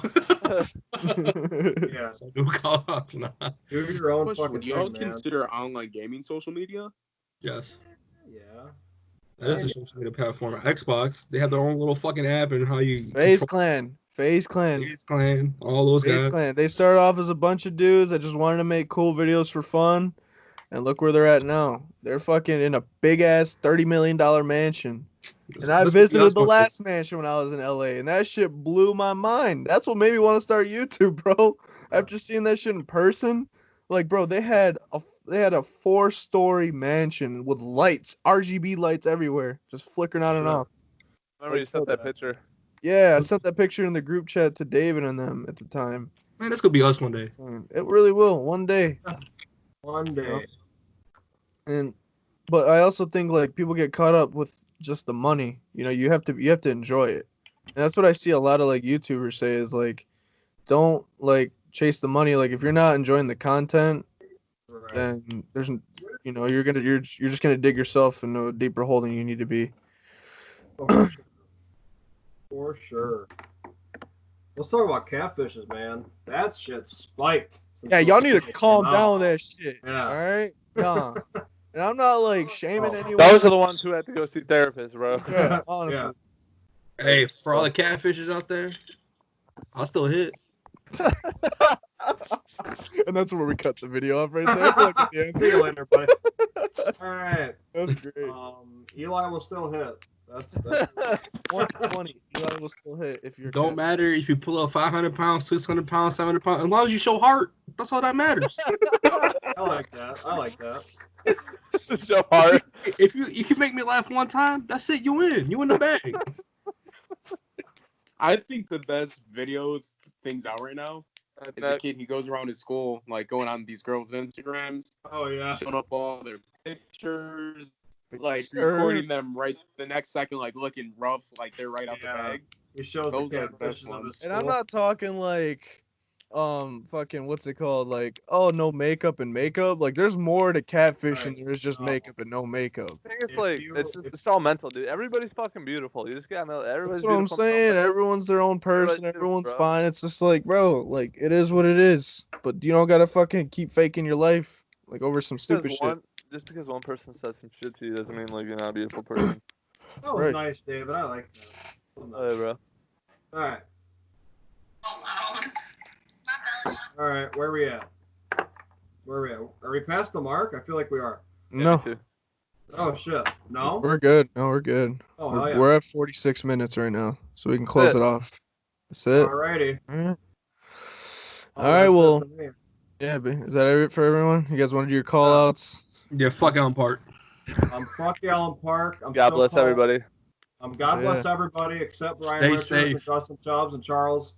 Yeah. It's like, no call-outs, nah. Do your own Question, fucking would y'all thing, man. consider online gaming social media? Yes. Yeah. That is a social media platform. Xbox, they have their own little fucking app and how you FaZe control Clan. FaZe Clan. FaZe Clan, all those FaZe guys. Clan. They started off as a bunch of dudes that just wanted to make cool videos for fun, and look where they're at now. They're fucking in a big ass $30 million mansion. And I That's what visited the Xbox is. last mansion when I was in LA, and that shit blew my mind. That's what made me want to start YouTube, bro. After seeing that shit in person, like, bro, they had a 4-story mansion with lights, RGB lights everywhere, just flickering on and Sure. off. Remember you sent that that. picture. Yeah, I sent that picture in the group chat to David and them at the time. Man, this could be us one day. It really will one day. One day. But I also think like people get caught up with just the money. You have to enjoy it. And that's what I see a lot of like YouTubers say is like, don't like chase the money. Like if you're not enjoying the content, Right. then there's you're just gonna dig yourself into a deeper hole than you need to be. Oh, for sure. For sure. Let's talk about catfishes, man. That shit spiked. since Yeah, those y'all need to shit calm came down out. with that shit. Yeah. All right. Nah. And I'm not like shaming Oh. anyone. Those are the ones who had to go see therapists, bro. Yeah, honestly. Hey, for all the catfishes out there, I'll still hit. And that's where we cut the video off right there. Like at the end. See you later, buddy. All right. That's great. Eli will still hit. That's 120. Eli will still hit if you're. Don't matter if you pull up 500 pounds, 600 pounds, 700 pounds. As long as you show heart, that's all that matters. I like that. I like that. Show heart. If you can make me laugh one time, that's it. You win. You in the bag. I think the best video things out right now is a That- kid. He goes around his school, like going on these girls' Instagrams, Oh yeah. showing up all their pictures, like Sure. recording them right the next second, like looking rough, like they're right out the Yeah. bag. He shows Those the are kid the best pictures of his ones. school. And I'm not talking like, fucking what's it called? Like, oh, no makeup and makeup. Like, there's more to catfishing Right. than there's just No. makeup and no makeup. I think it's If like you- it's if- all mental, dude. Everybody's fucking beautiful. You just gotta know everybody's That's what I'm beautiful. saying. Everyone's their own person. Everybody's Everyone's bro. fine. It's just like, bro, like it is what it is. But you don't gotta fucking keep faking your life like over some stupid shit. Just because one person says some shit to you doesn't mean like you're not a beautiful person. That was Right. nice, David. I like that. Oh, yeah, bro. All right. All right. Where we at? Where we at? Are we past the mark? I feel like we are. Yeah, No, me too. Oh shit. No. we're good. No, we're good. Oh hell We're, yeah. we're at 46 minutes right now, so we can close it. it off. That's it. Alrighty. Alright. Oh, All right, that's it well, for me. yeah, but is that it for everyone? You guys want to do your call outs? Yeah, fuck Alan Park. I'm fuck Allen Park. I'm God still bless calling- everybody. God bless everybody except Brian Stay Richards safe. and Justin Chubbs and Charles.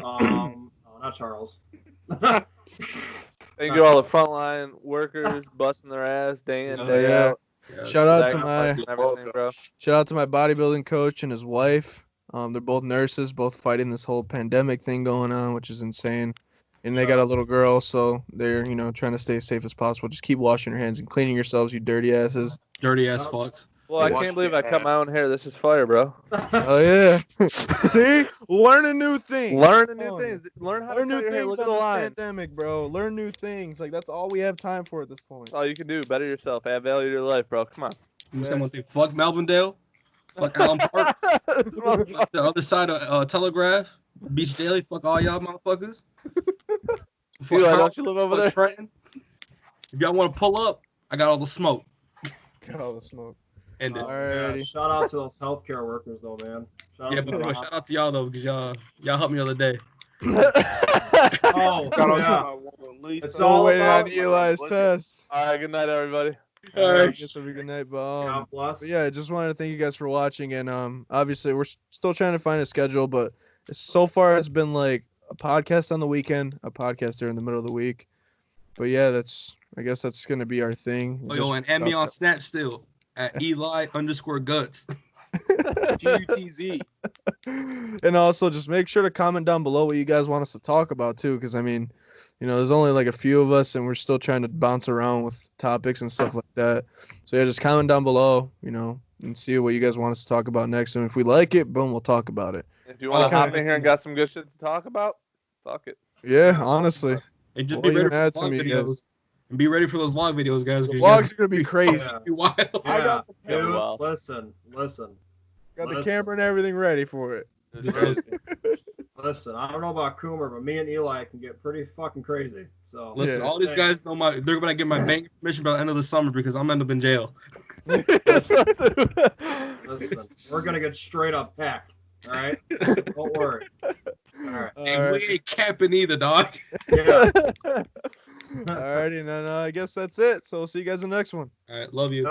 Oh, not Charles. Thank you all the frontline workers busting their ass day in, Oh, day yeah. out. Shout out to Stacking my and everything, bro. shout out to my bodybuilding coach and his wife. They're both nurses, both fighting this whole pandemic thing going on, which is insane. And they got a little girl, so they're trying to stay as safe as possible. Just keep washing your hands and cleaning yourselves, you dirty asses. Dirty ass fucks. Well, I Watch can't believe the I cut ass. my own hair. This is fire, bro. Oh yeah. See, learning new things. Learning new Oh, things. Learn how to Learn cut new your hair. things Look at on the this line. pandemic, bro. Learn new things. Like that's all we have time for at this point. That's all you can do. Better yourself. Add value to your life, bro. Come on. Let me say one thing. Fuck Melvindale. Fuck Alan Park. This motherfucker- Fuck the other side of Telegraph. Beach Daily. Fuck all y'all motherfuckers. Fuck Eli, Carl, don't you live over fuck there? Trenton. If y'all want to pull up, I got all the smoke. Got all the smoke. And Yeah, Alrighty. shout out to those healthcare workers though, man. Shout yeah, out but to no, them. shout out to y'all though, because y'all helped me the other day. Oh, Shout out to yeah. my woman, Lisa. It's Still all waiting on about- Eli's test. All right, good night, everybody. All Alright, right. guess have a good night. But, God bless. but yeah, I just wanted to thank you guys for watching, and obviously we're still trying to find a schedule, but so far it's been like a podcast on the weekend, a podcast during the middle of the week. But yeah, I guess that's gonna be our thing. Oh, yo, and add me on Snap still at Eli_guts. GUTZ. And also just make sure to comment down below what you guys want us to talk about too, because I mean, there's only like a few of us, and we're still trying to bounce around with topics and stuff like that. So yeah, just comment down below, and see what you guys want us to talk about next. And if we like it, boom, we'll talk about it. If you want to Okay. hop in here and got some good shit to talk about, fuck it. Yeah, honestly, And just Well, be you ready can add for some vlog of you guys. videos. And be ready for those vlog videos, guys. the 'cause you vlogs guys are gonna be crazy. Yeah. be wild. Yeah. Yeah, Dude, well. listen. Got the Listen. camera and everything ready for it. Listen, I don't know about Coomer, but me and Eli can get pretty fucking crazy. So Listen, Yeah. all these guys know they're gonna get my bank information by the end of the summer because I'm end up in jail. listen, we're gonna get straight up hacked. All right, don't worry. All right, And All we right. ain't capping either, dog. yeah. Alrighty, and then I guess that's it. So we'll see you guys in the next one. All right, love you.